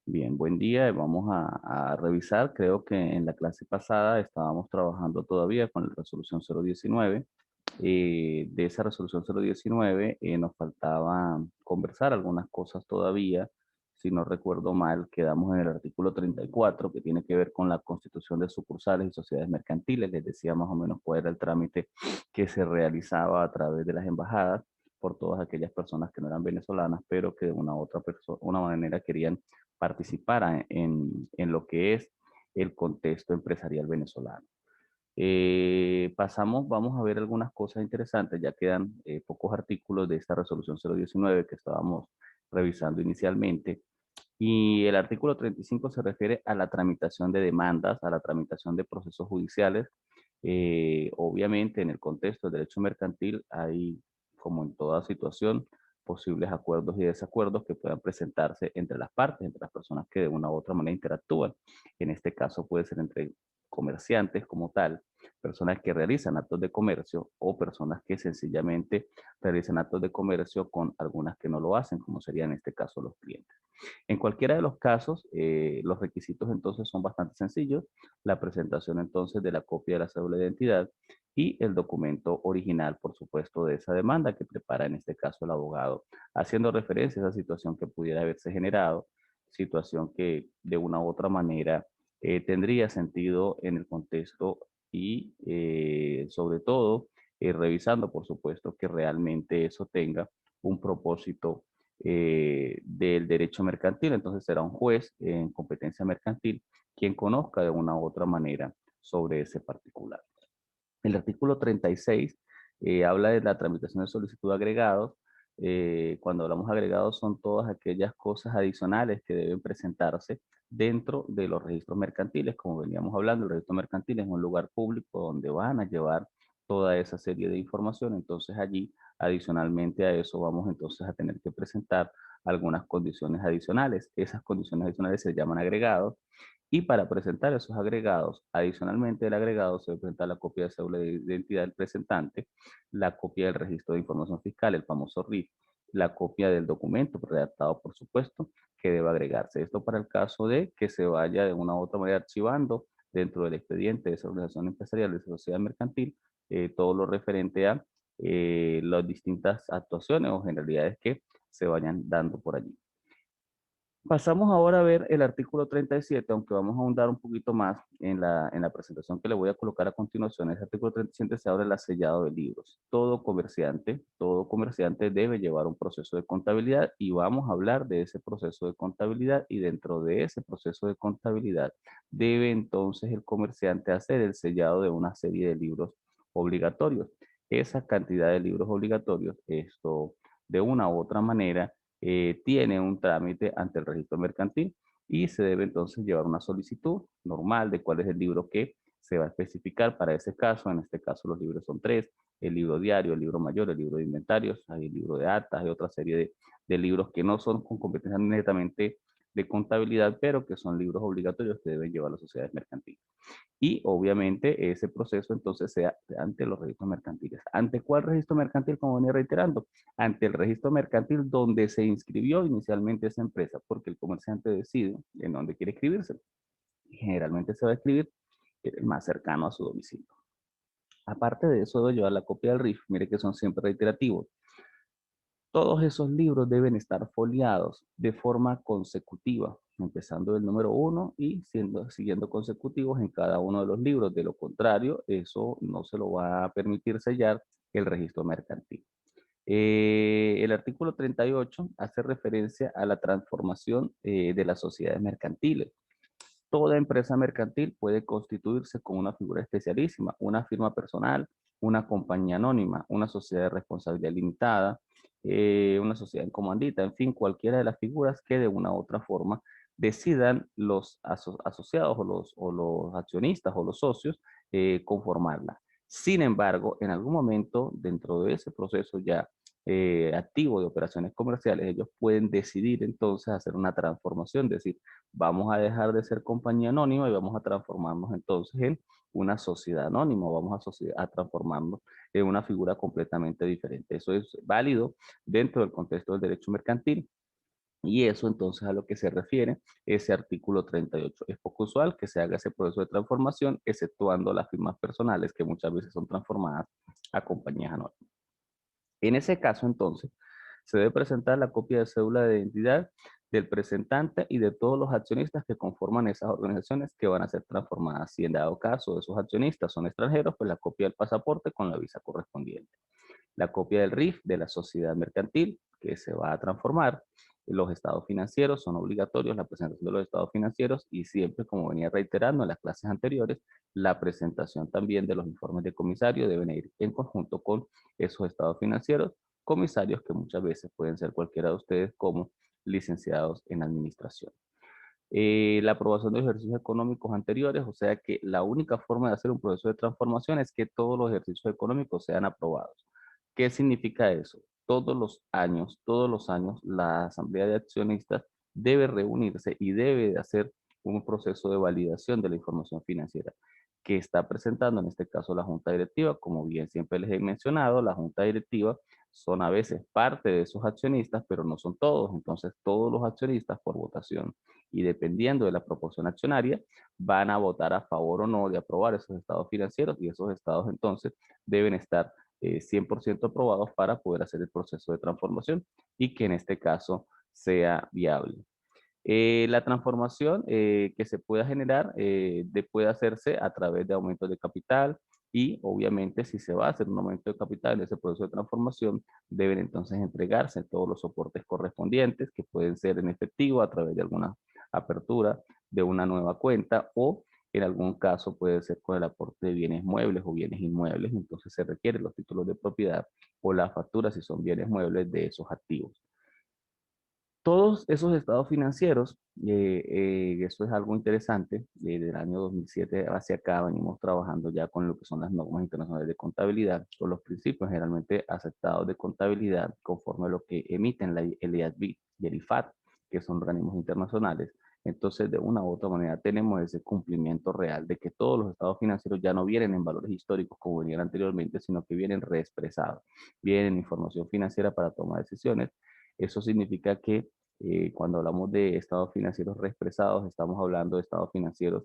Bien, buen día. Vamos a revisar. Creo que en la clase pasada estábamos trabajando todavía con la resolución 019. De esa resolución 019 nos faltaba conversar algunas cosas todavía. Si no recuerdo mal, quedamos en el artículo 34 que tiene que ver con la constitución de sucursales y sociedades mercantiles. Les decía más o menos cuál era el trámite que se realizaba a través de las embajadas por todas aquellas personas que no eran venezolanas, pero que de una manera querían participar en lo que es el contexto empresarial venezolano. Vamos a ver algunas cosas interesantes, ya quedan pocos artículos de esta resolución 019 que estábamos revisando inicialmente. Y el artículo 35 se refiere a la tramitación de demandas, a la tramitación de procesos judiciales. Obviamente, en el contexto del derecho mercantil hay, como en toda situación, posibles acuerdos y desacuerdos que puedan presentarse entre las partes, entre las personas que de una u otra manera interactúan. En este caso puede ser entre comerciantes como tal, personas que realizan actos de comercio o personas que sencillamente realizan actos de comercio con algunas que no lo hacen, como serían en este caso los clientes. En cualquiera de los casos, los requisitos entonces son bastante sencillos. La presentación entonces de la copia de la cédula de identidad y el documento original, por supuesto, de esa demanda que prepara en este caso el abogado, haciendo referencia a esa situación que pudiera haberse generado, situación que de una u otra manera tendría sentido en el contexto y sobre todo revisando, por supuesto, que realmente eso tenga un propósito del derecho mercantil. Entonces será un juez en competencia mercantil quien conozca de una u otra manera sobre ese particular. El artículo 36 habla de la tramitación de solicitud de agregados. Cuando hablamos de agregados son todas aquellas cosas adicionales que deben presentarse dentro de los registros mercantiles. Como veníamos hablando, el registro mercantil es un lugar público donde van a llevar toda esa serie de información. Entonces allí, adicionalmente a eso, vamos entonces a tener que presentar algunas condiciones adicionales. Esas condiciones adicionales se llaman agregados y para presentar esos agregados, adicionalmente del agregado se debe presentar la copia de cédula de identidad del presentante, la copia del registro de información fiscal, el famoso RIF, la copia del documento redactado, por supuesto, que debe agregarse. Esto para el caso de que se vaya de una u otra manera archivando dentro del expediente de esa organización empresarial, de esa sociedad mercantil, todo lo referente a las distintas actuaciones o generalidades que se vayan dando por allí. Pasamos ahora a ver el artículo 37, aunque vamos a ahondar un poquito más en la presentación que le voy a colocar a continuación. En ese artículo 37 se habla del sellado de libros. Todo comerciante debe llevar un proceso de contabilidad y vamos a hablar de ese proceso de contabilidad y dentro de ese proceso de contabilidad debe entonces el comerciante hacer el sellado de una serie de libros obligatorios. Esa cantidad de libros obligatorios, esto de una u otra manera, tiene un trámite ante el registro mercantil y se debe entonces llevar una solicitud normal de cuál es el libro que se va a especificar para ese caso. En este caso los libros son tres: el libro diario, el libro mayor, el libro de inventarios, hay el libro de actas y otra serie de libros que no son con competencia netamente de contabilidad, pero que son libros obligatorios que deben llevar las sociedades mercantiles. Y obviamente ese proceso entonces sea ante los registros mercantiles. ¿Ante cuál registro mercantil? Como venía reiterando, ante el registro mercantil donde se inscribió inicialmente esa empresa, porque el comerciante decide en dónde quiere inscribirse. Generalmente se va a escribir el más cercano a su domicilio. Aparte de eso, debo llevar la copia del RIF. Mire que son siempre reiterativos. Todos esos libros deben estar foliados de forma consecutiva, empezando del número uno y siguiendo consecutivos en cada uno de los libros. De lo contrario, eso no se lo va a permitir sellar el registro mercantil. El artículo 38 hace referencia a la transformación de las sociedades mercantiles. Toda empresa mercantil puede constituirse con una figura especialísima, una firma personal, una compañía anónima, una sociedad de responsabilidad limitada, una sociedad en comandita, en fin, cualquiera de las figuras que de una u otra forma decidan los asociados o los accionistas o los socios conformarla. Sin embargo, en algún momento dentro de ese proceso ya activo de operaciones comerciales, ellos pueden decidir entonces hacer una transformación, decir, vamos a dejar de ser compañía anónima y vamos a transformarnos entonces en una sociedad anónima, vamos a transformarnos en una figura completamente diferente. Eso es válido dentro del contexto del derecho mercantil Y eso entonces a lo que se refiere ese artículo 38. Es poco usual que se haga ese proceso de transformación, exceptuando las firmas personales que muchas veces son transformadas a compañías anónimas. En ese caso, entonces, se debe presentar la copia de cédula de identidad del presentante y de todos los accionistas que conforman esas organizaciones que van a ser transformadas. Si en dado caso esos accionistas son extranjeros, pues la copia del pasaporte con la visa correspondiente, la copia del RIF de la sociedad mercantil que se va a transformar. Los estados financieros son obligatorios, la presentación de los estados financieros y siempre, como venía reiterando en las clases anteriores, la presentación también de los informes de comisario deben ir en conjunto con esos estados financieros, comisarios que muchas veces pueden ser cualquiera de ustedes como licenciados en administración. La aprobación de ejercicios económicos anteriores, o sea que la única forma de hacer un proceso de transformación es que todos los ejercicios económicos sean aprobados. ¿Qué significa eso? Todos los años, la Asamblea de Accionistas debe reunirse y debe de hacer un proceso de validación de la información financiera que está presentando, en este caso, la Junta Directiva. Como bien siempre les he mencionado, la Junta Directiva son a veces parte de esos accionistas, pero no son todos. Entonces, todos los accionistas por votación y dependiendo de la proporción accionaria, van a votar a favor o no de aprobar esos estados financieros y esos estados entonces deben estar 100% aprobados para poder hacer el proceso de transformación y que en este caso sea viable. La transformación que se pueda generar puede hacerse a través de aumentos de capital y obviamente si se va a hacer un aumento de capital en ese proceso de transformación, deben entonces entregarse todos los soportes correspondientes que pueden ser en efectivo a través de alguna apertura de una nueva cuenta o en algún caso puede ser con el aporte de bienes muebles o bienes inmuebles, entonces se requieren los títulos de propiedad o las facturas si son bienes muebles de esos activos. Todos esos estados financieros, eso es algo interesante, del año 2007 hacia acá venimos trabajando ya con lo que son las normas internacionales de contabilidad, con los principios generalmente aceptados de contabilidad conforme a lo que emiten el IASB y el IFAT, que son organismos internacionales. Entonces, de una u otra manera, tenemos ese cumplimiento real de que todos los estados financieros ya no vienen en valores históricos como venían anteriormente, sino que vienen reexpresados, vienen información financiera para tomar decisiones. Eso significa que cuando hablamos de estados financieros reexpresados, estamos hablando de estados financieros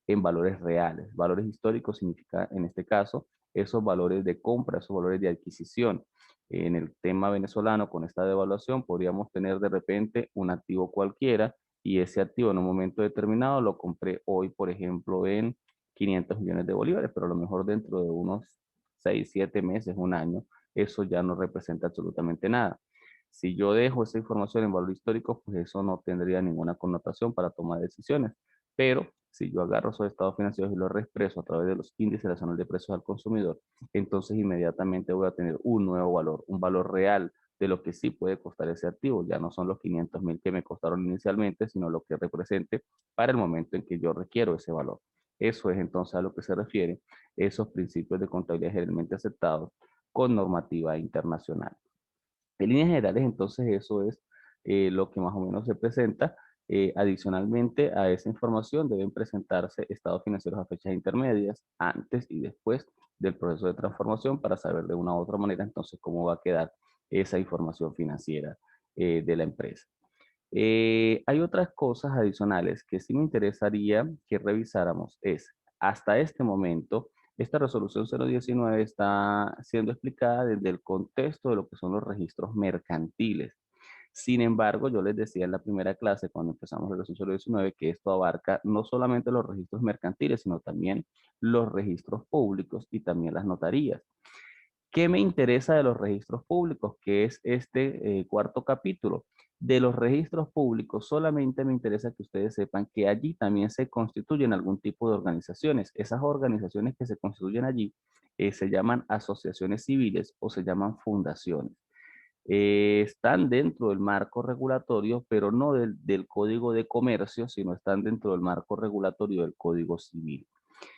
en valores reales. Valores históricos significa, en este caso, esos valores de compra, esos valores de adquisición. En el tema venezolano, con esta devaluación, podríamos tener de repente un activo cualquiera y ese activo en un momento determinado lo compré hoy, por ejemplo, en 500 millones de bolívares, pero a lo mejor dentro de unos 6, 7 meses, un año, eso ya no representa absolutamente nada. Si yo dejo esa información en valor histórico, pues eso no tendría ninguna connotación para tomar decisiones. Pero si yo agarro esos estados financieros y los reexpreso a través de los índices nacionales de precios al consumidor, entonces inmediatamente voy a tener un nuevo valor, un valor real de lo que sí puede costar ese activo. Ya no son los 500.000 que me costaron inicialmente, sino lo que represente para el momento en que yo requiero ese valor. Eso es entonces a lo que se refiere esos principios de contabilidad generalmente aceptados con normativa internacional. En líneas generales, entonces, eso es lo que más o menos se presenta. Adicionalmente a esa información, deben presentarse estados financieros a fechas intermedias, antes y después del proceso de transformación, para saber de una u otra manera, entonces, cómo va a quedar esa información financiera de la empresa. Hay otras cosas adicionales que sí me interesaría que revisáramos. Hasta este momento, esta resolución 019 está siendo explicada desde el contexto de lo que son los registros mercantiles. Sin embargo, yo les decía en la primera clase, cuando empezamos la resolución 019, que esto abarca no solamente los registros mercantiles, sino también los registros públicos y también las notarías. ¿Qué me interesa de los registros públicos? Que es este cuarto capítulo. De los registros públicos, solamente me interesa que ustedes sepan que allí también se constituyen algún tipo de organizaciones. Esas organizaciones que se constituyen allí se llaman asociaciones civiles o se llaman fundaciones. Están dentro del marco regulatorio, pero no del Código de Comercio, sino están dentro del marco regulatorio del Código Civil.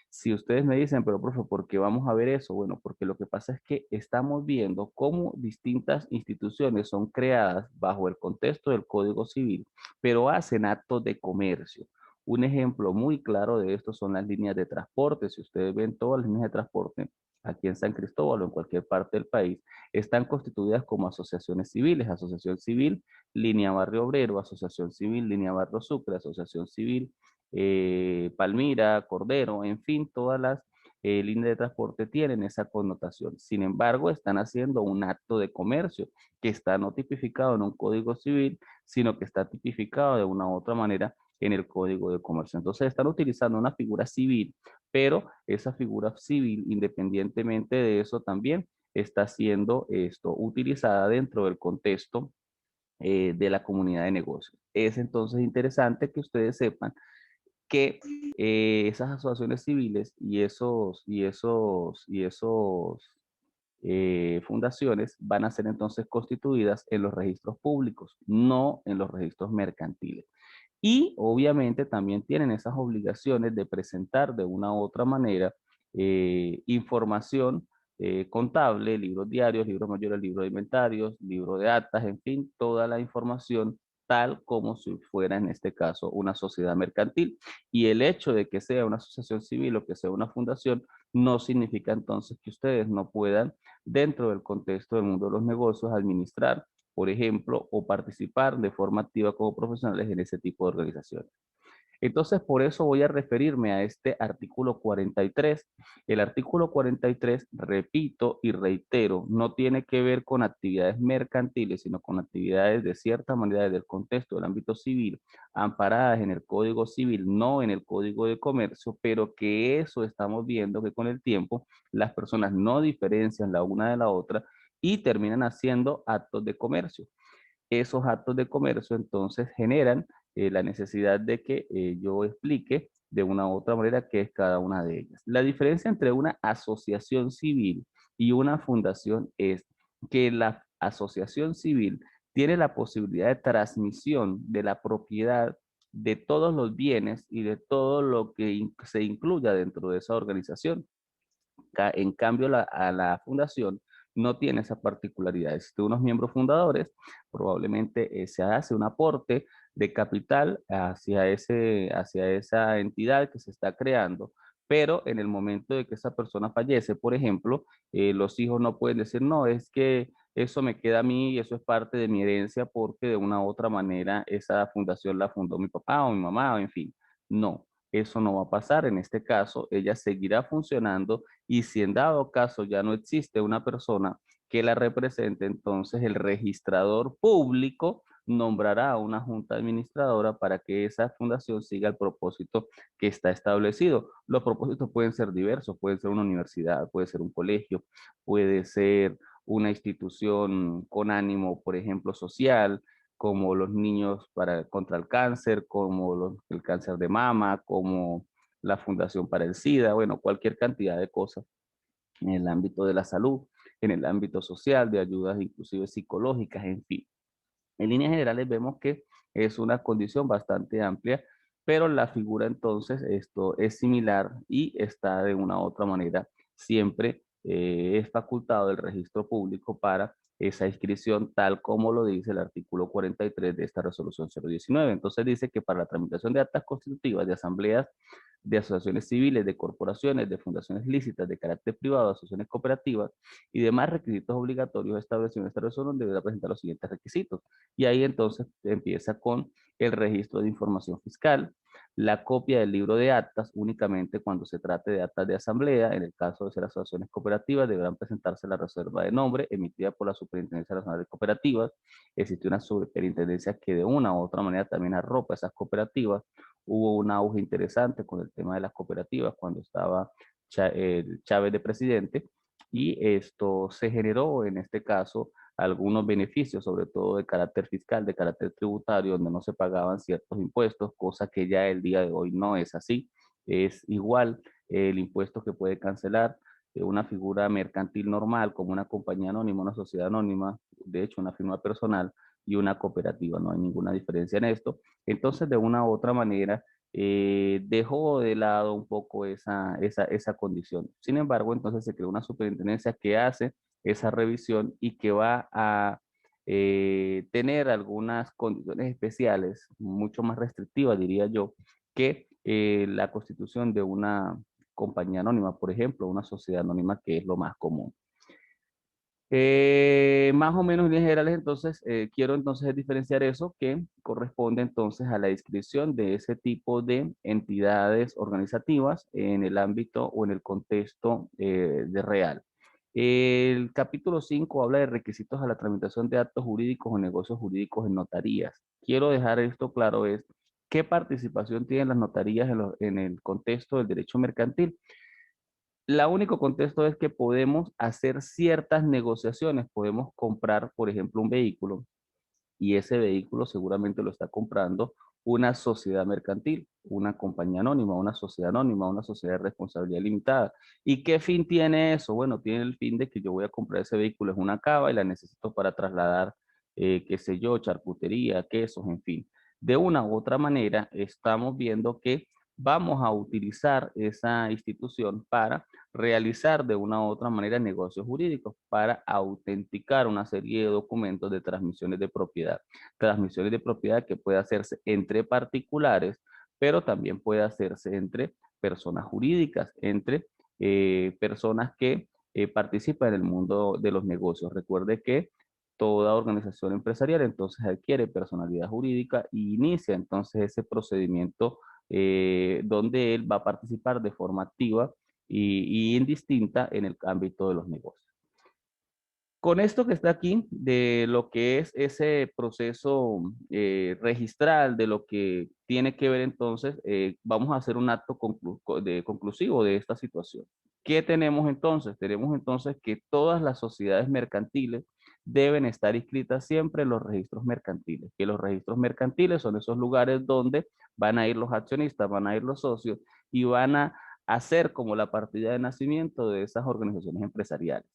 Si ustedes me dicen, pero profe, ¿por qué vamos a ver eso? Bueno, porque lo que pasa es que estamos viendo cómo distintas instituciones son creadas bajo el contexto del Código Civil, pero hacen actos de comercio. Un ejemplo muy claro de esto son las líneas de transporte. Si ustedes ven todas las líneas de transporte, aquí en San Cristóbal o en cualquier parte del país, están constituidas como asociaciones civiles, Asociación Civil Línea Barrio Obrero, Asociación Civil Línea Barrio Sucre, Asociación Civil Palmira, Cordero, en fin, todas las líneas de transporte tienen esa connotación. Sin embargo, están haciendo un acto de comercio que está no tipificado en un código civil, sino que está tipificado de una u otra manera en el código de comercio. Entonces, están utilizando una figura civil, pero esa figura civil, independientemente de eso, también está siendo esto utilizada dentro del contexto de la comunidad de negocios. Es entonces interesante que ustedes sepan que esas asociaciones civiles y esos fundaciones van a ser entonces constituidas en los registros públicos, no en los registros mercantiles. Y obviamente también tienen esas obligaciones de presentar de una u otra manera información contable, libros diarios, libros mayores, libros de inventarios, libro de actas, en fin, toda la información tal como si fuera en este caso una sociedad mercantil. Y el hecho de que sea una asociación civil o que sea una fundación no significa entonces que ustedes no puedan, dentro del contexto del mundo de los negocios, administrar, por ejemplo, o participar de forma activa como profesionales en ese tipo de organizaciones. Entonces, por eso voy a referirme a este artículo 43. El artículo 43, repito y reitero, no tiene que ver con actividades mercantiles, sino con actividades de cierta manera del contexto del ámbito civil, amparadas en el Código Civil, no en el Código de Comercio, pero que eso estamos viendo que con el tiempo las personas no diferencian la una de la otra y terminan haciendo actos de comercio. Esos actos de comercio entonces generan la necesidad de que yo explique de una u otra manera qué es cada una de ellas. La diferencia entre una asociación civil y una fundación es que la asociación civil tiene la posibilidad de transmisión de la propiedad de todos los bienes y de todo lo que se incluya dentro de esa organización. En cambio, a la fundación no tiene esa particularidad. Existen unos miembros fundadores, probablemente se hace un aporte de capital hacia esa entidad que se está creando, pero en el momento de que esa persona fallece, por ejemplo, los hijos no pueden decir, no, es que eso me queda a mí y eso es parte de mi herencia porque de una u otra manera esa fundación la fundó mi papá o mi mamá, o en fin. No, eso no va a pasar. En este caso, ella seguirá funcionando y si en dado caso ya no existe una persona que la represente, entonces el registrador público nombrará a una junta administradora para que esa fundación siga el propósito que está establecido. Los propósitos pueden ser diversos, puede ser una universidad, puede ser un colegio, puede ser una institución con ánimo, por ejemplo, social, como los niños contra el cáncer, como el cáncer de mama, como la Fundación para el SIDA, bueno, cualquier cantidad de cosas en el ámbito de la salud, en el ámbito social, de ayudas inclusive psicológicas, en fin. En líneas generales vemos que es una condición bastante amplia, pero la figura entonces esto es similar y está de una u otra manera siempre es facultado del registro público para esa inscripción tal como lo dice el artículo 43 de esta resolución 019. Entonces dice que para la tramitación de actas constitutivas de asambleas de asociaciones civiles, de corporaciones, de fundaciones lícitas de carácter privado, asociaciones cooperativas y demás requisitos obligatorios establecidos en esta resolución deberá presentar los siguientes requisitos. Y ahí entonces empieza con el registro de información fiscal, la copia del libro de actas únicamente cuando se trate de actas de asamblea. En el caso de ser asociaciones cooperativas, deberán presentarse la reserva de nombre emitida por la Superintendencia Nacional de Cooperativas. Existe una superintendencia que de una u otra manera también arropa esas cooperativas. Hubo un auge interesante con el tema de las cooperativas cuando estaba Chávez de presidente y esto se generó en este caso algunos beneficios, sobre todo de carácter fiscal, de carácter tributario, donde no se pagaban ciertos impuestos, cosa que ya el día de hoy no es así. Es igual el impuesto que puede cancelar una figura mercantil normal como una compañía anónima, una sociedad anónima, de hecho una firma personal y una cooperativa. No hay ninguna diferencia en esto. Entonces, de una u otra manera, dejó de lado un poco esa condición. Sin embargo, entonces se creó una superintendencia que hace esa revisión y que va a tener algunas condiciones especiales, mucho más restrictivas, diría yo, que la constitución de una compañía anónima, por ejemplo, una sociedad anónima que es lo más común. Más o menos en líneas generales, entonces, quiero entonces diferenciar eso que corresponde entonces a la inscripción de ese tipo de entidades organizativas en el ámbito o en el contexto de real. El capítulo 5 habla de requisitos a la tramitación de actos jurídicos o negocios jurídicos en notarías. Quiero dejar esto claro, es qué participación tienen las notarías en el contexto del derecho mercantil. La único contexto es que podemos hacer ciertas negociaciones, podemos comprar, por ejemplo, un vehículo y ese vehículo seguramente lo está comprando una sociedad mercantil, una compañía anónima, una sociedad anónima, una sociedad de responsabilidad limitada. ¿Y qué fin tiene eso? Bueno, tiene el fin de que yo voy a comprar ese vehículo, es una cava y la necesito para trasladar, qué sé yo, charcutería, quesos, en fin. De una u otra manera, estamos viendo que vamos a utilizar esa institución para realizar de una u otra manera negocios jurídicos, para autenticar una serie de documentos de transmisiones de propiedad que puede hacerse entre particulares, pero también puede hacerse entre personas jurídicas, entre personas que participan en el mundo de los negocios. Recuerde que toda organización empresarial entonces adquiere personalidad jurídica y inicia entonces ese procedimiento donde él va a participar de forma activa y indistinta en el ámbito de los negocios. Con esto que está aquí, de lo que es ese proceso registral, de lo que tiene que ver entonces, vamos a hacer un acto conclusivo de esta situación. ¿Qué tenemos entonces? Tenemos entonces que todas las sociedades mercantiles deben estar inscritas siempre en los registros mercantiles, que los registros mercantiles son esos lugares donde van a ir los accionistas, van a ir los socios y van a hacer como la partida de nacimiento de esas organizaciones empresariales.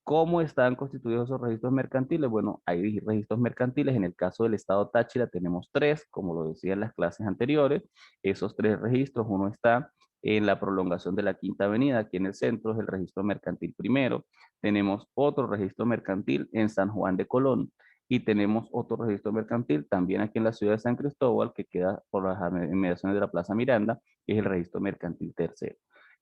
¿Cómo están constituidos esos registros mercantiles? Bueno, hay registros mercantiles. En el caso del estado Táchira tenemos tres, como lo decía en las clases anteriores. Esos tres registros, uno está en la prolongación de la Quinta Avenida, aquí en el centro, es el registro mercantil primero. Tenemos otro registro mercantil en San Juan de Colón y tenemos otro registro mercantil también aquí en la ciudad de San Cristóbal, que queda por las inmediaciones de la Plaza Miranda, que es el registro mercantil tercero.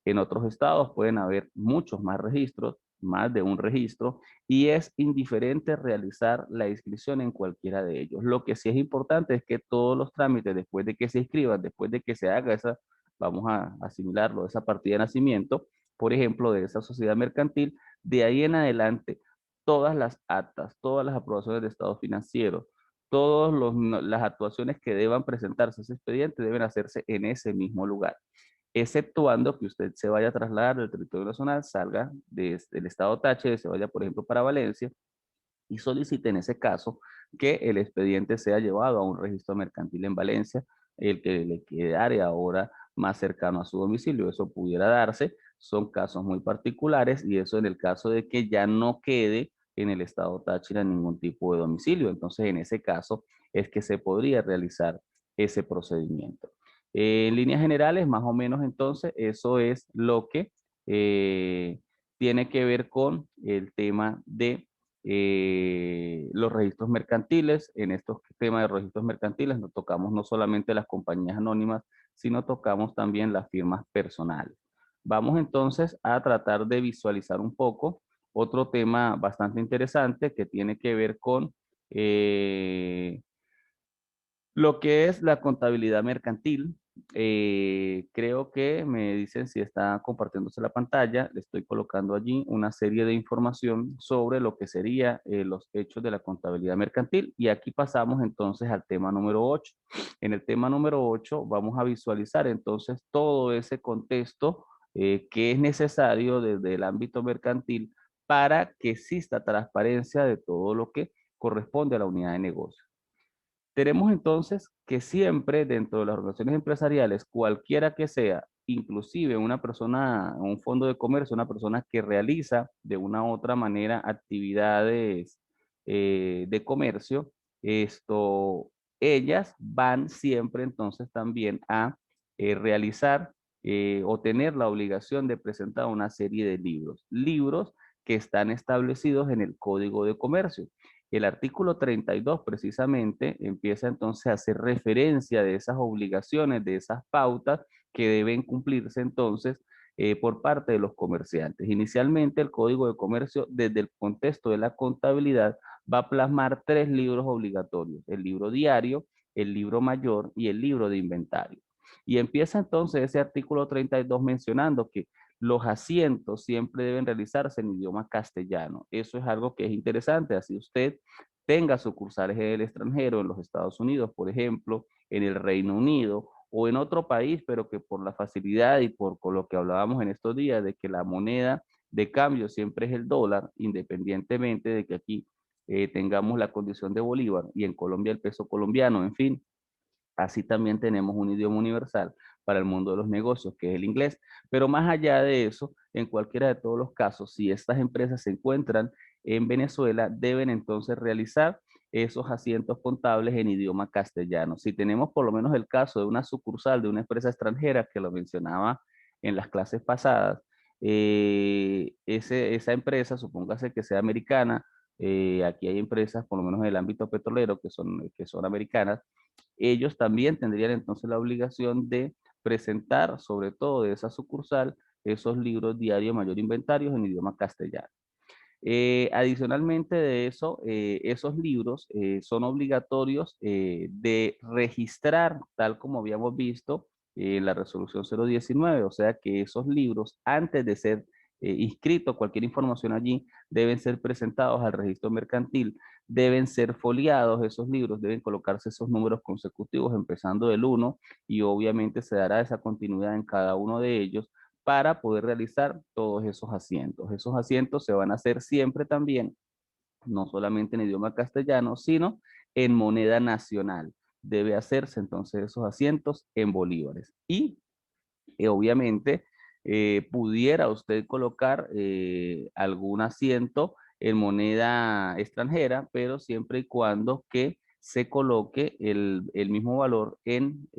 En otros estados pueden haber muchos más registros, más de un registro, y es indiferente realizar la inscripción en cualquiera de ellos. Lo que sí es importante es que todos los trámites, después de que se inscriban, después de que se haga esa, vamos a asimilarlo, esa partida de nacimiento, por ejemplo, de esa sociedad mercantil, de ahí en adelante, todas las actas, todas las aprobaciones de estado financiero, todas las actuaciones que deban presentarse a ese expediente deben hacerse en ese mismo lugar, exceptuando que usted se vaya a trasladar del territorio nacional, salga desde el estado Táchira, se vaya, por ejemplo, para Valencia y solicite en ese caso que el expediente sea llevado a un registro mercantil en Valencia, el que le quedare ahora más cercano a su domicilio. Eso pudiera darse, son casos muy particulares y eso en el caso de que ya no quede en el estado Táchira ningún tipo de domicilio. Entonces, en ese caso es que se podría realizar ese procedimiento. En líneas generales, más o menos entonces, eso es lo que tiene que ver con el tema de los registros mercantiles. En estos temas de registros mercantiles nos tocamos no solamente las compañías anónimas, sino tocamos también las firmas personales. Vamos entonces a tratar de visualizar un poco otro tema bastante interesante que tiene que ver con lo que es la contabilidad mercantil. Creo que me dicen si está compartiéndose la pantalla. Le estoy colocando allí una serie de información sobre lo que serían los hechos de la contabilidad mercantil. Y aquí pasamos entonces al tema número 8. En el tema número 8 vamos a visualizar entonces todo ese contexto que es necesario desde el ámbito mercantil para que exista transparencia de todo lo que corresponde a la unidad de negocio. Tenemos entonces que siempre dentro de las organizaciones empresariales, cualquiera que sea, inclusive una persona, un fondo de comercio, una persona que realiza de una u otra manera actividades de comercio, esto, ellas van siempre entonces también a realizar o tener la obligación de presentar una serie de libros, libros que están establecidos en el Código de Comercio. El artículo 32 precisamente empieza entonces a hacer referencia de esas obligaciones, de esas pautas que deben cumplirse entonces por parte de los comerciantes. Inicialmente, el Código de Comercio, desde el contexto de la contabilidad, va a plasmar 3 libros obligatorios: el libro diario, el libro mayor y el libro de inventario. Y empieza entonces ese artículo 32 mencionando que los asientos siempre deben realizarse en idioma castellano. Eso es algo que es interesante, así usted tenga sucursales en el extranjero, en los Estados Unidos, por ejemplo, en el Reino Unido o en otro país, pero que por la facilidad y por lo que hablábamos en estos días de que la moneda de cambio siempre es el dólar, independientemente de que aquí tengamos la condición de bolívar y en Colombia el peso colombiano, en fin, así también tenemos un idioma universal para el mundo de los negocios, que es el inglés. Pero más allá de eso, en cualquiera de todos los casos, si estas empresas se encuentran en Venezuela, deben entonces realizar esos asientos contables en idioma castellano. Si tenemos por lo menos el caso de una sucursal de una empresa extranjera, que lo mencionaba en las clases pasadas, esa empresa, supóngase que sea americana, aquí hay empresas, por lo menos en el ámbito petrolero, que son americanas, ellos también tendrían entonces la obligación de presentar, sobre todo de esa sucursal, esos libros diario mayor inventarios en idioma castellano. Adicionalmente de eso, esos libros son obligatorios de registrar, tal como habíamos visto en la resolución 019, o sea que esos libros, antes de ser inscrito cualquier información allí, deben ser presentados al registro mercantil, deben ser foliados esos libros, deben colocarse esos números consecutivos empezando del 1 y obviamente se dará esa continuidad en cada uno de ellos para poder realizar todos esos asientos. Esos asientos se van a hacer siempre también, no solamente en idioma castellano, sino en moneda nacional. Debe hacerse entonces esos asientos en bolívares. Y obviamente pudiera usted colocar algún asiento en moneda extranjera, pero siempre y cuando que se coloque el mismo valor en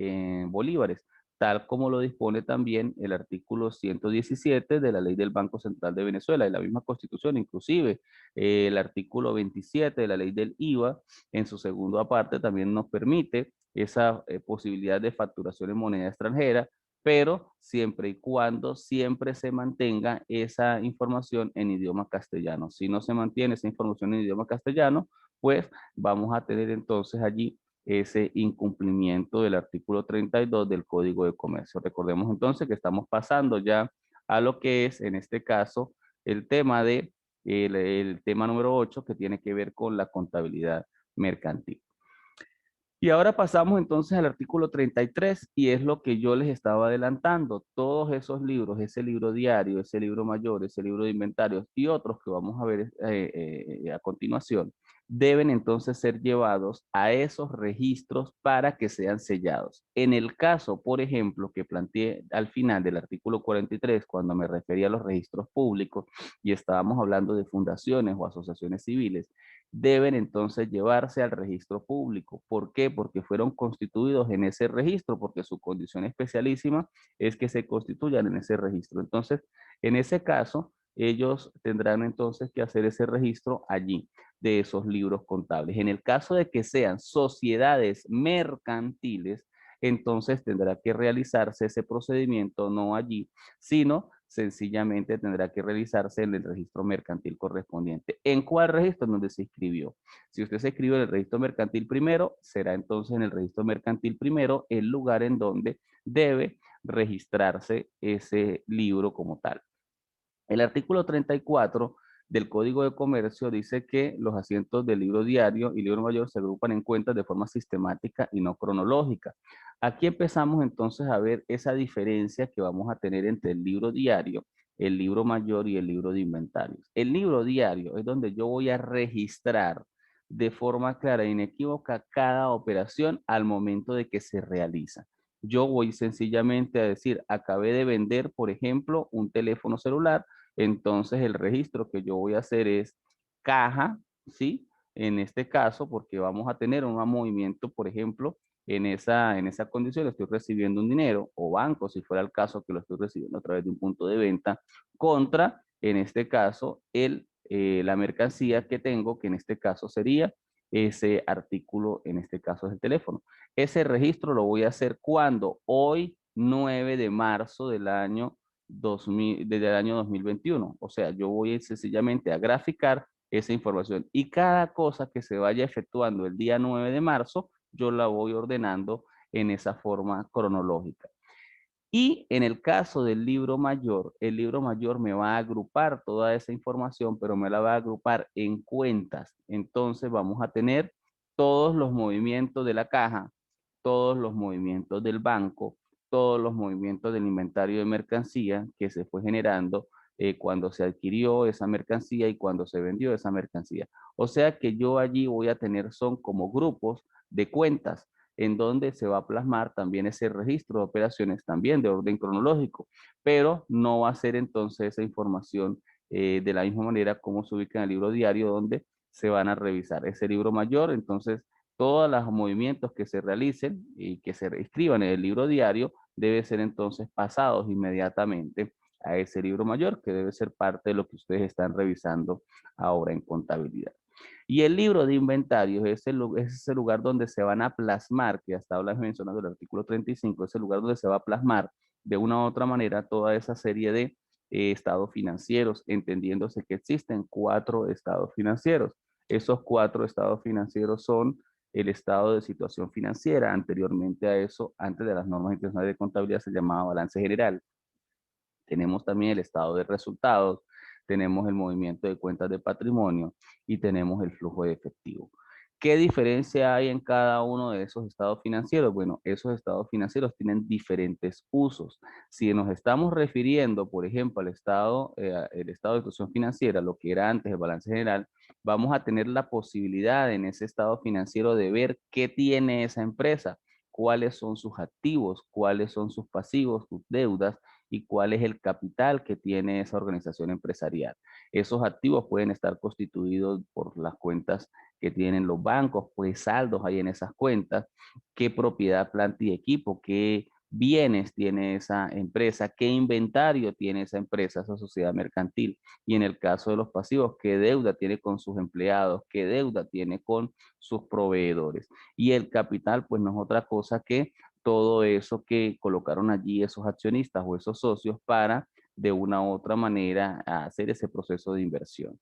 bolívares, tal como lo dispone también el artículo 117 de la Ley del Banco Central de Venezuela, y la misma Constitución, inclusive el artículo 27 de la Ley del IVA, en su segunda parte, también nos permite esa posibilidad de facturación en moneda extranjera, pero siempre y cuando siempre se mantenga esa información en idioma castellano. Si no se mantiene esa información en idioma castellano, pues vamos a tener entonces allí ese incumplimiento del artículo 32 del Código de Comercio. Recordemos entonces que estamos pasando ya a lo que es, en este caso, el tema el tema número 8, que tiene que ver con la contabilidad mercantil. Y ahora pasamos entonces al artículo 33 y es lo que yo les estaba adelantando. Todos esos libros, ese libro diario, ese libro mayor, ese libro de inventarios y otros que vamos a ver a continuación, deben entonces ser llevados a esos registros para que sean sellados. En el caso, por ejemplo, que planteé al final del artículo 43, cuando me refería a los registros públicos y estábamos hablando de fundaciones o asociaciones civiles, deben entonces llevarse al registro público. ¿Por qué? Porque fueron constituidos en ese registro, porque su condición especialísima es que se constituyan en ese registro. Entonces, en ese caso, ellos tendrán entonces que hacer ese registro allí de esos libros contables. En el caso de que sean sociedades mercantiles, entonces tendrá que realizarse ese procedimiento no allí, sino sencillamente tendrá que realizarse en el registro mercantil correspondiente. ¿En cuál registro? En donde se inscribió. Si usted se inscribió en el registro mercantil primero, será entonces en el registro mercantil primero el lugar en donde debe registrarse ese libro como tal. El artículo 34 del Código de Comercio dice que los asientos del libro diario y libro mayor se agrupan en cuentas de forma sistemática y no cronológica. Aquí empezamos entonces a ver esa diferencia que vamos a tener entre el libro diario, el libro mayor y el libro de inventarios. El libro diario es donde yo voy a registrar de forma clara e inequívoca cada operación al momento de que se realiza. Yo voy sencillamente a decir, acabé de vender, por ejemplo, un teléfono celular, entonces el registro que yo voy a hacer es caja, ¿sí? En este caso, porque vamos a tener un movimiento, por ejemplo, en esa condición estoy recibiendo un dinero, o banco, si fuera el caso que lo estoy recibiendo a través de un punto de venta, contra, en este caso, la mercancía que tengo, que en este caso sería ese artículo, en este caso es el teléfono. Ese registro lo voy a hacer cuando hoy, 9 de marzo del año desde el año 2021. O sea, yo voy sencillamente a graficar esa información y cada cosa que se vaya efectuando el día 9 de marzo, yo la voy ordenando en esa forma cronológica. Y en el caso del libro mayor, el libro mayor me va a agrupar toda esa información, pero me la va a agrupar en cuentas. Entonces vamos a tener todos los movimientos de la caja, todos los movimientos del banco, todos los movimientos del inventario de mercancía que se fue generando cuando se adquirió esa mercancía y cuando se vendió esa mercancía. O sea que yo allí voy a tener, son como grupos de cuentas en donde se va a plasmar también ese registro de operaciones también de orden cronológico, pero no va a ser entonces esa información de la misma manera como se ubica en el libro diario donde se van a revisar ese libro mayor. Entonces todos los movimientos que se realicen y que se escriban en el libro diario deben ser entonces pasados inmediatamente a ese libro mayor, que debe ser parte de lo que ustedes están revisando ahora en contabilidad. Y el libro de inventarios es ese lugar donde se van a plasmar, que hasta ahora les mencionado el artículo 35, es el lugar donde se va a plasmar de una u otra manera toda esa serie de estados financieros, entendiéndose que existen 4 estados financieros. Esos 4 estados financieros son el estado de situación financiera. Anteriormente a eso, antes de las normas internacionales de contabilidad, se llamaba balance general. Tenemos también el estado de resultados, tenemos el movimiento de cuentas de patrimonio y tenemos el flujo de efectivo. ¿Qué diferencia hay en cada uno de esos estados financieros? Bueno, esos estados financieros tienen diferentes usos. Si nos estamos refiriendo, por ejemplo, el estado de situación financiera, lo que era antes el balance general, vamos a tener la posibilidad en ese estado financiero de ver qué tiene esa empresa, cuáles son sus activos, cuáles son sus pasivos, sus deudas y cuál es el capital que tiene esa organización empresarial. Esos activos pueden estar constituidos por las cuentas que tienen los bancos, pues saldos hay en esas cuentas, qué propiedad, planta y equipo, qué bienes tiene esa empresa, qué inventario tiene esa empresa, esa sociedad mercantil. Y en el caso de los pasivos, qué deuda tiene con sus empleados, qué deuda tiene con sus proveedores. Y el capital, pues no es otra cosa que todo eso que colocaron allí esos accionistas o esos socios para de una u otra manera hacer ese proceso de inversión.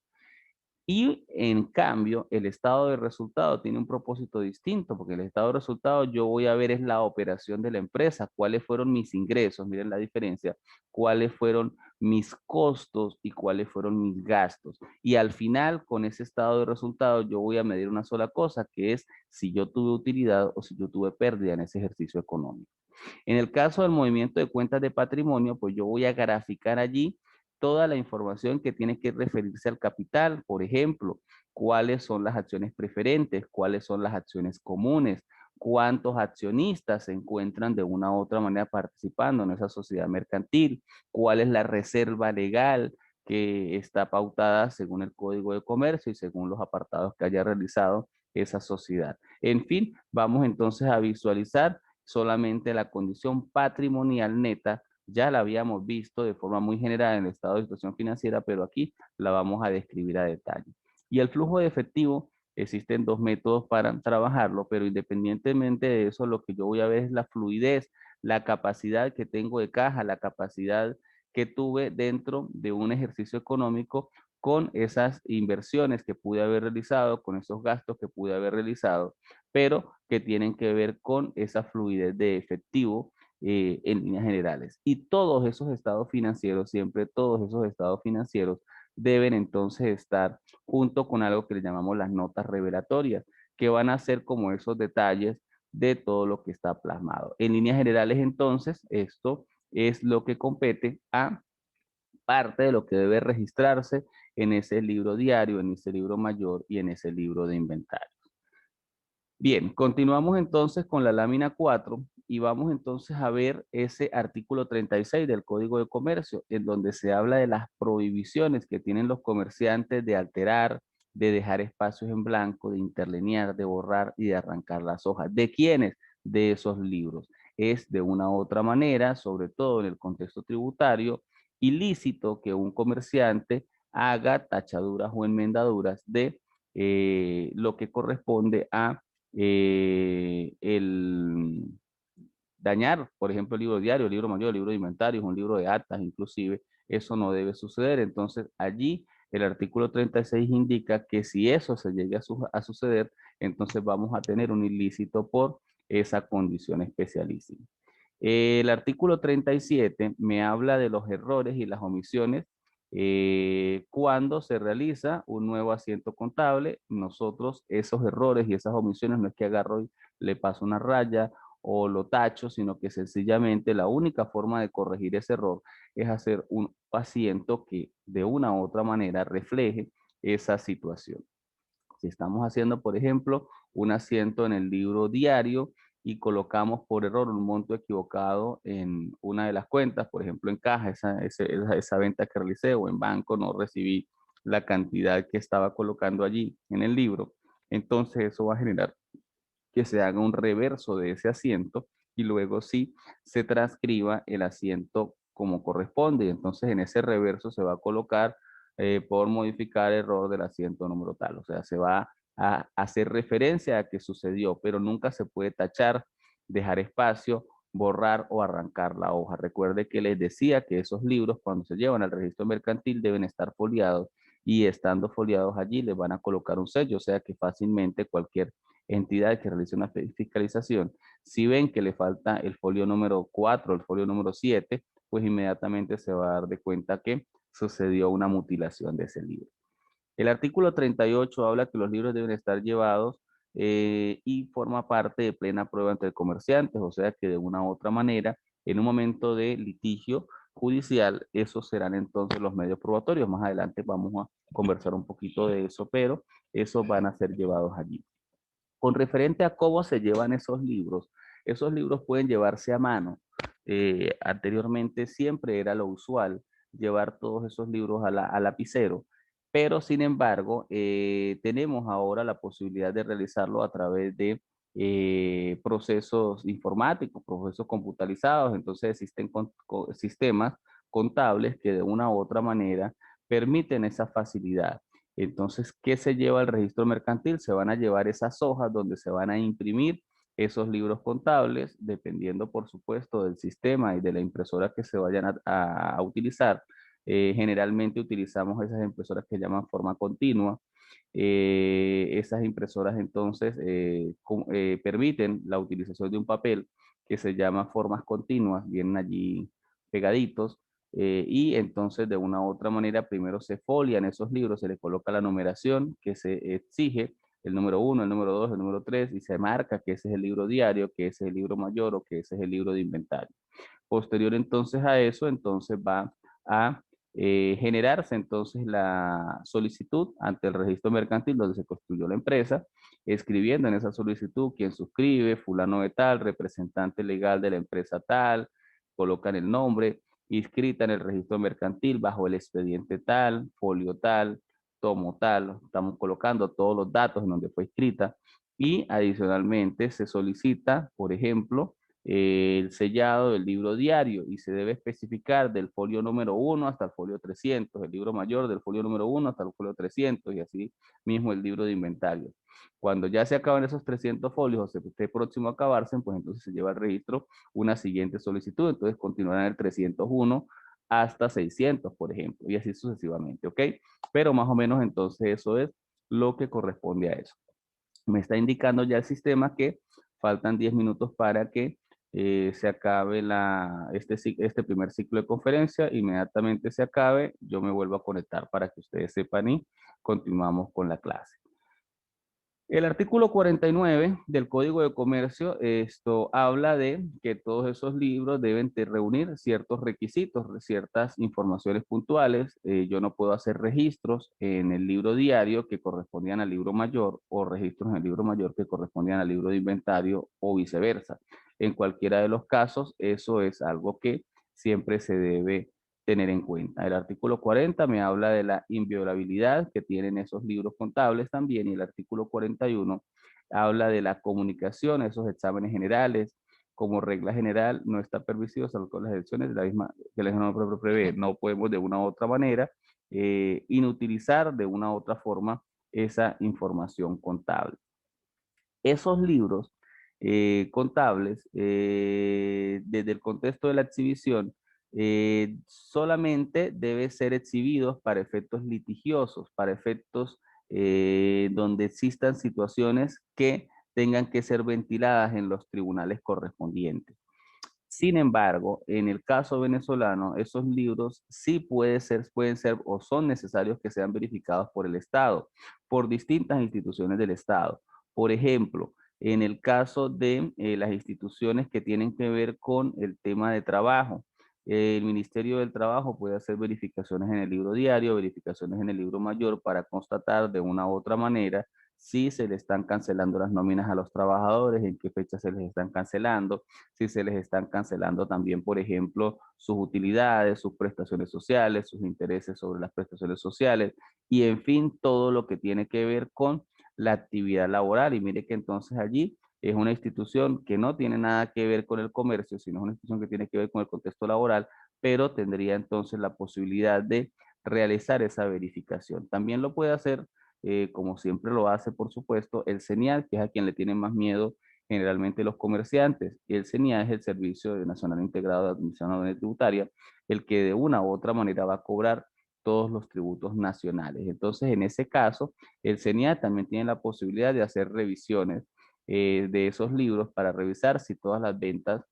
Y en cambio, el estado de resultado tiene un propósito distinto, porque el estado de resultado yo voy a ver es la operación de la empresa, cuáles fueron mis ingresos, miren la diferencia, cuáles fueron mis costos y cuáles fueron mis gastos. Y al final, con ese estado de resultado, yo voy a medir una sola cosa, que es si yo tuve utilidad o si yo tuve pérdida en ese ejercicio económico. En el caso del movimiento de cuentas de patrimonio, pues yo voy a graficar allí toda la información que tiene que referirse al capital, por ejemplo, cuáles son las acciones preferentes, cuáles son las acciones comunes, cuántos accionistas se encuentran de una u otra manera participando en esa sociedad mercantil, cuál es la reserva legal que está pautada según el Código de Comercio y según los apartados que haya realizado esa sociedad. En fin, vamos entonces a visualizar solamente la condición patrimonial neta. Ya la habíamos visto de forma muy general en el estado de situación financiera, pero aquí la vamos a describir a detalle. Y el flujo de efectivo, existen 2 métodos para trabajarlo, pero independientemente de eso, lo que yo voy a ver es la fluidez, la capacidad que tengo de caja, la capacidad que tuve dentro de un ejercicio económico con esas inversiones que pude haber realizado, con esos gastos que pude haber realizado, pero que tienen que ver con esa fluidez de efectivo en líneas generales. Y todos esos estados financieros, siempre todos esos estados financieros deben entonces estar junto con algo que le llamamos las notas revelatorias, que van a ser como esos detalles de todo lo que está plasmado. En líneas generales, entonces, esto es lo que compete a parte de lo que debe registrarse en ese libro diario, en ese libro mayor y en ese libro de inventario. Bien, continuamos entonces con la lámina 4 y vamos entonces a ver ese artículo 36 del Código de Comercio, en donde se habla de las prohibiciones que tienen los comerciantes de alterar, de dejar espacios en blanco, de interlinear, de borrar y de arrancar las hojas. ¿De quiénes? De esos libros. Es de una u otra manera, sobre todo en el contexto tributario, ilícito que un comerciante haga tachaduras o enmendaduras de lo que corresponde a eh, el, dañar, por ejemplo, el libro diario, el libro mayor, el libro de inventarios, un libro de actas, inclusive, eso no debe suceder. Entonces, allí el artículo 36 indica que si eso se llega a suceder, entonces vamos a tener un ilícito por esa condición especialísima. El artículo 37 me habla de los errores y las omisiones cuando se realiza un nuevo asiento contable. Nosotros esos errores y esas omisiones no es que agarro y le paso una raya o lo tacho, sino que sencillamente la única forma de corregir ese error es hacer un asiento que de una u otra manera refleje esa situación. Si estamos haciendo, por ejemplo, un asiento en el libro diario y colocamos por error un monto equivocado en una de las cuentas, por ejemplo, en caja, esa venta que realicé o en banco, no recibí la cantidad que estaba colocando allí en el libro, entonces eso va a generar que se haga un reverso de ese asiento y luego sí se transcriba el asiento como corresponde. Y entonces en ese reverso se va a colocar por modificar error del asiento número tal. O sea, se va a hacer referencia a que sucedió, pero nunca se puede tachar, dejar espacio, borrar o arrancar la hoja. Recuerde que les decía que esos libros cuando se llevan al registro mercantil deben estar foliados y estando foliados allí les van a colocar un sello, o sea que fácilmente cualquier entidad que realice una fiscalización, si ven que le falta el folio número 4, el folio número 7, pues inmediatamente se va a dar de cuenta que sucedió una mutilación de ese libro. El artículo 38 habla que los libros deben estar llevados y forma parte de plena prueba entre comerciantes, o sea que de una u otra manera, en un momento de litigio judicial, esos serán entonces los medios probatorios. Más adelante vamos a conversar un poquito de eso, pero esos van a ser llevados allí. Con referente a cómo se llevan esos libros pueden llevarse a mano. Anteriormente siempre era lo usual llevar todos esos libros a lapicero, pero sin embargo tenemos ahora la posibilidad de realizarlo a través de procesos informáticos, procesos computarizados, entonces existen sistemas contables que de una u otra manera permiten esa facilidad. Entonces, ¿qué se lleva al registro mercantil? Se van a llevar esas hojas donde se van a imprimir esos libros contables, dependiendo, por supuesto, del sistema y de la impresora que se vayan a utilizar. Generalmente utilizamos esas impresoras que llaman forma continua. Esas impresoras entonces permiten la utilización de un papel que se llama formas continuas, vienen allí pegaditos y entonces de una u otra manera primero se folian esos libros, se les coloca la numeración que se exige, el número 1, el número 2, el número 3 y se marca que ese es el libro diario, que ese es el libro mayor o que ese es el libro de inventario. Posterior entonces a eso, entonces va a generarse entonces la solicitud ante el registro mercantil donde se construyó la empresa, escribiendo en esa solicitud quién suscribe, fulano de tal, representante legal de la empresa tal, colocan el nombre, inscrita en el registro mercantil bajo el expediente tal, folio tal, tomo tal, estamos colocando todos los datos en donde fue escrita y adicionalmente se solicita, por ejemplo, el sellado del libro diario y se debe especificar del folio número 1 hasta el folio 300, el libro mayor del folio número 1 hasta el folio 300 y así mismo el libro de inventario. Cuando ya se acaban esos 300 folios o se esté próximo a acabarse, pues entonces se lleva al registro una siguiente solicitud, entonces continuará en el 301 hasta 600, por ejemplo, y así sucesivamente, ¿ok? Pero más o menos entonces eso es lo que corresponde a eso. Me está indicando ya el sistema que faltan 10 minutos para que se acabe este primer ciclo de conferencia. Inmediatamente se acabe, yo me vuelvo a conectar para que ustedes sepan y continuamos con la clase. El artículo 49 del Código de Comercio, esto habla de que todos esos libros deben reunir ciertos requisitos, ciertas informaciones puntuales. Yo no puedo hacer registros en el libro diario que correspondían al libro mayor o registros en el libro mayor que correspondían al libro de inventario o viceversa. En cualquiera de los casos, eso es algo que siempre se debe tener en cuenta. El artículo 40 me habla de la inviolabilidad que tienen esos libros contables también y el artículo 41 habla de la comunicación, esos exámenes generales. Como regla general, no está permitido, salvo con las excepciones de la misma que la norma prevé. No podemos de una u otra manera inutilizar de una u otra forma esa información contable. Esos libros contables, desde el contexto de la exhibición, solamente debe ser exhibidos para efectos litigiosos, para efectos donde existan situaciones que tengan que ser ventiladas en los tribunales correspondientes. Sin embargo, en el caso venezolano, esos libros sí pueden ser o son necesarios que sean verificados por el Estado, por distintas instituciones del Estado. Por ejemplo, en el caso de las instituciones que tienen que ver con el tema de trabajo, el Ministerio del Trabajo puede hacer verificaciones en el libro diario, verificaciones en el libro mayor para constatar de una u otra manera si se le están cancelando las nóminas a los trabajadores, en qué fecha se les están cancelando, si se les están cancelando también, por ejemplo, sus utilidades, sus prestaciones sociales, sus intereses sobre las prestaciones sociales y, en fin, todo lo que tiene que ver con la actividad laboral. Y mire que entonces allí es una institución que no tiene nada que ver con el comercio, sino es una institución que tiene que ver con el contexto laboral, pero tendría entonces la posibilidad de realizar esa verificación. También lo puede hacer, como siempre lo hace, por supuesto, el CENIAL, que es a quien le tienen más miedo generalmente los comerciantes. Y el CENIA es el Servicio Nacional Integrado de Administración Tributaria, el que de una u otra manera va a cobrar todos los tributos nacionales. Entonces, en ese caso, el CENIA también tiene la posibilidad de hacer revisiones de esos libros para revisar si todas las ventas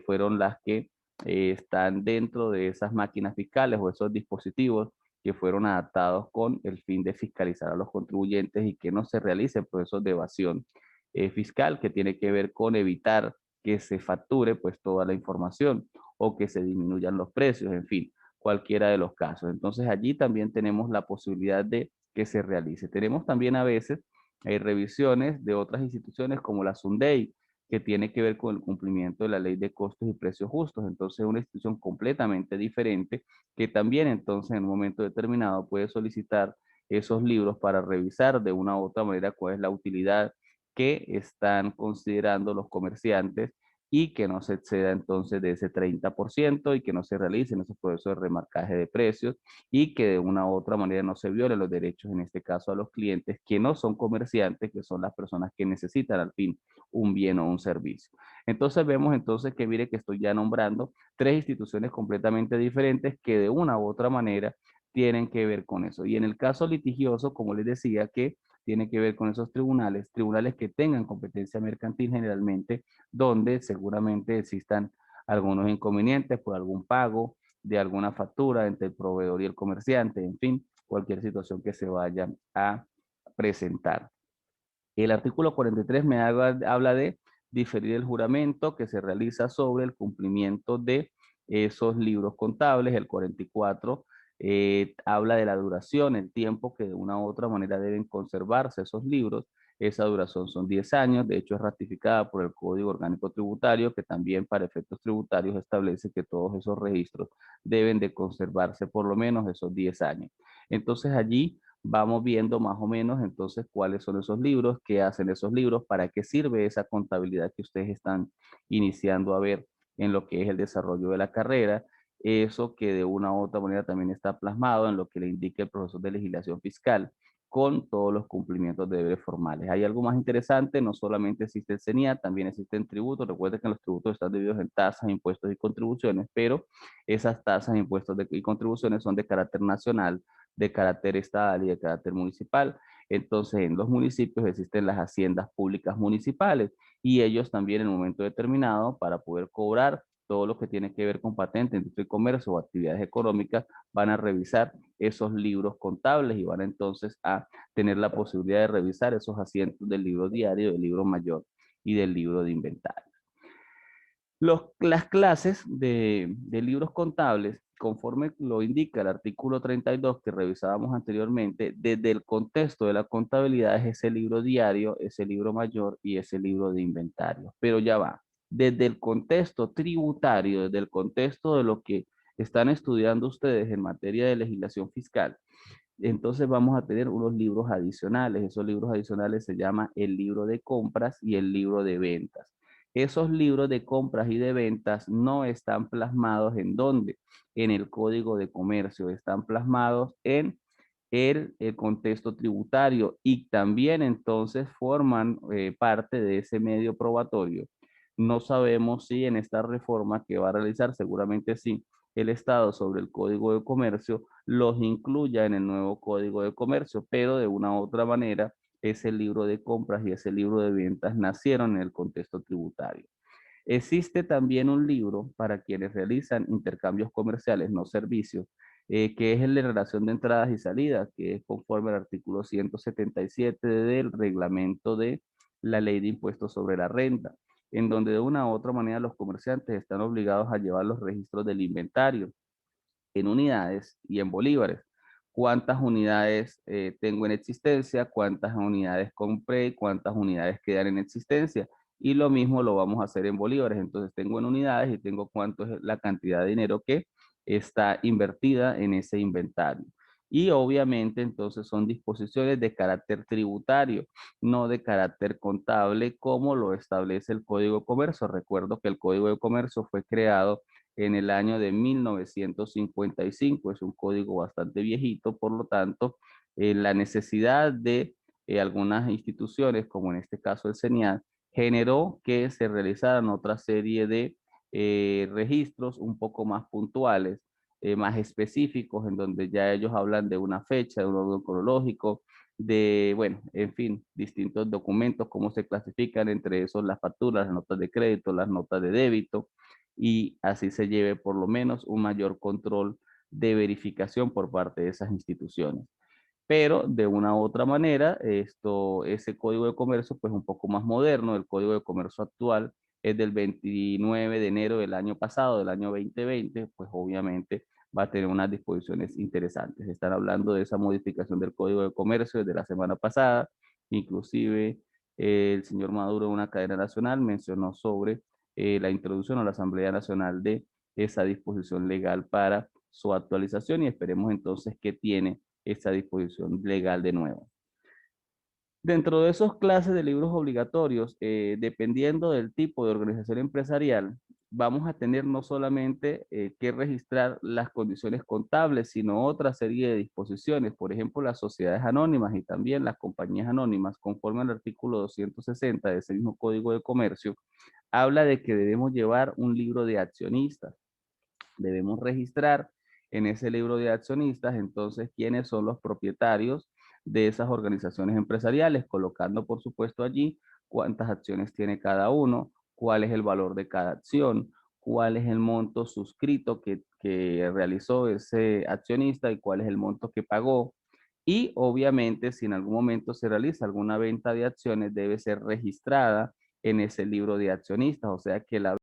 fueron las que están dentro de esas máquinas fiscales o esos dispositivos que fueron adaptados con el fin de fiscalizar a los contribuyentes y que no se realicen procesos de evasión fiscal, que tiene que ver con evitar que se facture pues toda la información o que se disminuyan los precios, en fin, cualquiera de los casos. Entonces allí también tenemos la posibilidad de que se realice. Tenemos también a veces revisiones de otras instituciones como la SUNDEI, que tiene que ver con el cumplimiento de la ley de costos y precios justos. Entonces, es una institución completamente diferente que también entonces en un momento determinado puede solicitar esos libros para revisar de una u otra manera cuál es la utilidad que están considerando los comerciantes y que no se exceda entonces de ese 30% y que no se realicen esos procesos de remarcaje de precios y que de una u otra manera no se violen los derechos, en este caso a los clientes que no son comerciantes, que son las personas que necesitan al fin un bien o un servicio. Entonces vemos entonces que mire que estoy ya nombrando tres instituciones completamente diferentes que de una u otra manera tienen que ver con eso. Y en el caso litigioso, como les decía, que tiene que ver con esos tribunales, tribunales que tengan competencia mercantil generalmente, donde seguramente existan algunos inconvenientes por algún pago de alguna factura entre el proveedor y el comerciante, en fin, cualquier situación que se vaya a presentar. El artículo 43 habla de diferir el juramento que se realiza sobre el cumplimiento de esos libros contables. El 44 habla de la duración, el tiempo que de una u otra manera deben conservarse esos libros. Esa duración son 10 años, de hecho es ratificada por el Código Orgánico Tributario, que también para efectos tributarios establece que todos esos registros deben de conservarse por lo menos esos 10 años. Entonces allí vamos viendo más o menos entonces cuáles son esos libros, qué hacen esos libros, para qué sirve esa contabilidad que ustedes están iniciando a ver en lo que es el desarrollo de la carrera, eso que de una u otra manera también está plasmado en lo que le indica el profesor de legislación fiscal con todos los cumplimientos de deberes formales. Hay algo más interesante, no solamente existe el CENIA, también existen tributos. Recuerden que los tributos están divididos en tasas, impuestos y contribuciones, pero esas tasas, impuestos y contribuciones son de carácter nacional, de carácter estatal y de carácter municipal. Entonces, en los municipios existen las haciendas públicas municipales y ellos también en un momento determinado, para poder cobrar todo lo que tiene que ver con patente, industria y comercio o actividades económicas, van a revisar esos libros contables y van entonces a tener la posibilidad de revisar esos asientos del libro diario, del libro mayor y del libro de inventario. Las clases de libros contables, conforme lo indica el artículo 32 que revisábamos anteriormente, desde el contexto de la contabilidad es ese libro diario, ese libro mayor y ese libro de inventario. Pero ya va, desde el contexto tributario, desde el contexto de lo que están estudiando ustedes en materia de legislación fiscal, entonces vamos a tener unos libros adicionales. Esos libros adicionales se llama el libro de compras y el libro de ventas. Esos libros de compras y de ventas no están plasmados en dónde, en el Código de Comercio, están plasmados en el contexto tributario y también entonces forman parte de ese medio probatorio. No sabemos si en esta reforma que va a realizar, seguramente sí, el Estado sobre el Código de Comercio los incluya en el nuevo Código de Comercio, pero de una u otra manera ese libro de compras y ese libro de ventas nacieron en el contexto tributario. Existe también un libro para quienes realizan intercambios comerciales, no servicios, que es el de relación de entradas y salidas, que es conforme al artículo 177 del reglamento de la ley de impuestos sobre la renta, en donde de una u otra manera los comerciantes están obligados a llevar los registros del inventario en unidades y en bolívares. ¿Cuántas unidades tengo en existencia? ¿Cuántas unidades compré? ¿Cuántas unidades quedan en existencia? Y lo mismo lo vamos a hacer en bolívares. Entonces tengo en unidades y tengo cuánto es la cantidad de dinero que está invertida en ese inventario. Y obviamente entonces son disposiciones de carácter tributario, no de carácter contable como lo establece el Código de Comercio. Recuerdo que el Código de Comercio fue creado en el año de 1955. Es un código bastante viejito, por lo tanto, la necesidad de algunas instituciones, como en este caso el CENIAD, generó que se realizaran otra serie de registros un poco más puntuales, más específicos, en donde ya ellos hablan de una fecha, de un orden cronológico, de, bueno, en fin, distintos documentos, cómo se clasifican, entre esos las facturas, las notas de crédito, las notas de débito, y así se lleve por lo menos un mayor control de verificación por parte de esas instituciones. Pero de una u otra manera, ese código de comercio, pues un poco más moderno, el código de comercio actual es del 29 de enero del año pasado, del año 2020, pues obviamente va a tener unas disposiciones interesantes. Están hablando de esa modificación del código de comercio desde la semana pasada, inclusive el señor Maduro en una cadena nacional mencionó sobre la introducción a la Asamblea Nacional de esa disposición legal para su actualización y esperemos entonces que tiene esa disposición legal de nuevo. Dentro de esos clases de libros obligatorios, dependiendo del tipo de organización empresarial, vamos a tener no solamente que registrar las condiciones contables, sino otra serie de disposiciones. Por ejemplo, las sociedades anónimas y también las compañías anónimas, conforme al artículo 260 de ese mismo Código de Comercio, habla de que debemos llevar un libro de accionistas. Debemos registrar en ese libro de accionistas entonces quiénes son los propietarios de esas organizaciones empresariales, colocando por supuesto allí cuántas acciones tiene cada uno, cuál es el valor de cada acción, cuál es el monto suscrito que realizó ese accionista y cuál es el monto que pagó. Y obviamente si en algún momento se realiza alguna venta de acciones debe ser registrada en ese libro de accionistas, o sea que la